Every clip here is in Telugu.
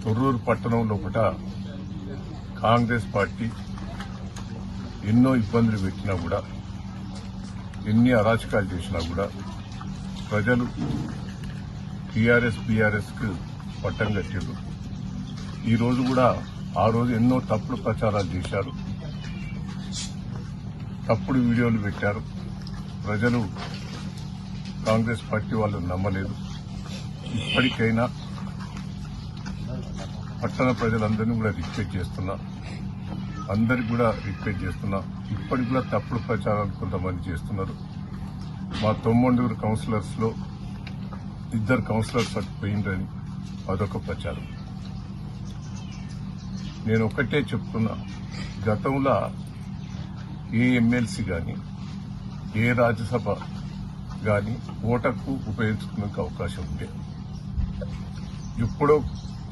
తొర్రూరు పట్టణంలో ఒకట కాంగ్రెస్ పార్టీ ఎన్నో ఇబ్బందులు పెట్టినా కూడా, ఎన్ని అరాచకాలు చేసినా కూడా ప్రజలు టీఆర్ఎస్ బీఆర్ఎస్ కు పట్టం కట్టారు. ఈ రోజు కూడా ఆ రోజు ఎన్నో తప్పుడు ప్రచారాలు చేశారు, తప్పుడు వీడియోలు పెట్టారు. ప్రజలు కాంగ్రెస్ పార్టీ వాళ్ళు నమ్మలేదు. ఇప్పటికైనా పట్టణ ప్రజలందరినీ కూడా రిక్వెస్ట్ చేస్తున్నా, అందరికి కూడా రిక్వెస్ట్ చేస్తున్నా. ఇప్పటికి కూడా తప్పుడు ప్రచారాలు కొంతమంది చేస్తున్నారు. మా తొమ్మండూరు కౌన్సిలర్స్ లో 2 కౌన్సిలర్స్ పోయిందని అదొక ప్రచారం. నేను ఒకటే చెప్తున్నా, గతంలో ఏ ఎమ్మెల్సీ గాని ఏ రాజ్యసభ గాని ఓటకు ఉపయోగించుకునే అవకాశం ఉండే. ఎప్పుడో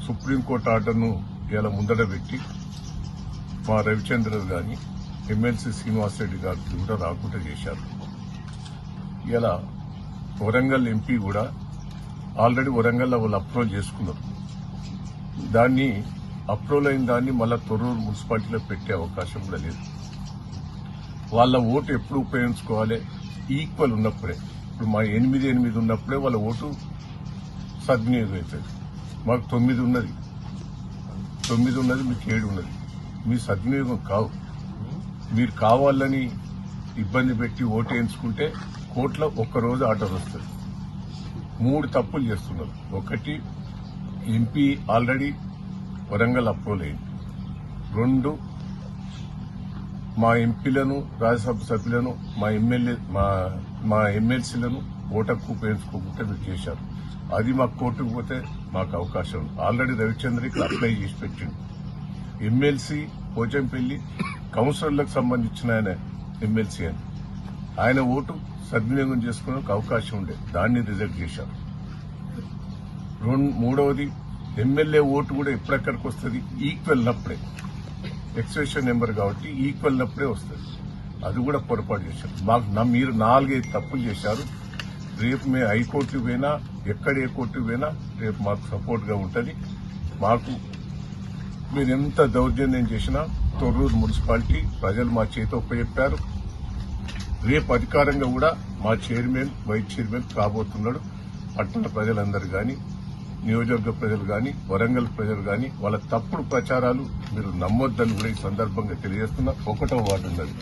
సుప్రీంకోర్టు ఆర్డర్ను ఇలా ముందట పెట్టి మా రవిచంద్ర గాని ఎమ్మెల్సీ శ్రీనివాసరెడ్డి గారికి కూడా రాకుండా చేశారు. ఇలా వరంగల్ ఎంపీ కూడా ఆల్రెడీ వరంగల్లో వాళ్ళు అప్రూవల్ చేసుకున్నారు. దాన్ని అప్రూవల్ అయిన దాన్ని మళ్ళా తొర్రూరు మున్సిపాలిటీలో పెట్టే అవకాశం కూడా లేదు. వాళ్ళ ఓటు ఎప్పుడు ఉపయోగించుకోవాలి? ఈక్వల్ ఉన్నప్పుడే. ఇప్పుడు మా 8 ఉన్నప్పుడే వాళ్ళ ఓటు సద్వినియోగం అవుతుంది. మాకు 9 ఉన్నది, మీకు 7 ఉన్నది. మీ సద్వినియోగం కావు. మీరు కావాలని ఇబ్బంది పెట్టి ఓటు వేయించుకుంటే కోర్టులో ఒక్కరోజు ఆర్డర్ వస్తుంది. 3 తప్పులు చేస్తున్నారు. ఒకటి, ఎంపీ ఆల్రెడీ వరంగల్ అప్రూవల్ అయింది. 2, మా ఎంపీలను రాజ్యసభ సభ్యులను మా ఎమ్మెల్సీలను ఓటకు ఉపయోగించుకోకుండా మీరు చేశారు. అది మాకు కోర్టుకు పోతే మాకు అవకాశం ఆల్రెడీ రవిచంద్రకి అప్లై చేసి పెట్టిండు. ఎమ్మెల్సీ పోచంపల్లి కౌన్సిలర్లకు సంబంధించిన ఆయన ఎమ్మెల్సీ అని ఆయన ఓటు సద్వినియోగం చేసుకోవడానికి అవకాశం ఉండే, దాన్ని రిజెక్ట్ చేశారు. 3వది, ఎమ్మెల్యే ఓటు కూడా ఎప్పుడెక్కడికి వస్తుంది? ఈక్వల్ నప్పుడే. ఎక్స్ప్రెషన్ నెంబర్ కాబట్టి ఈక్వల్ నప్పుడే వస్తుంది. అది కూడా పొరపాటు చేశారు. మీరు 4-5 తప్పులు చేశారు. రేపు మేము హైకోర్టు పోయినా, ఎక్కడ ఏ కోర్టు పోయినా రేపు మాకు సపోర్ట్ గా ఉంటుంది. మాకు మీరు ఎంత దౌర్జన్యం చేసినా తొర్రూరు మున్సిపాలిటీ ప్రజలు మా చేతి ఒప్పచెప్పారు. రేపు అధికారంగా కూడా మా చైర్మన్, వైస్ చైర్మన్ కాబోతున్నాడు. పట్టణ ప్రజలందరూ గాని, నియోజకవర్గ ప్రజలు గాని, వరంగల్ ప్రజలు గాని వాళ్ళ తప్పుడు ప్రచారాలు మీరు నమ్మొద్దని కూడా ఈ సందర్భంగా తెలియజేస్తున్నా. 1వ వార్డు ఉన్నది.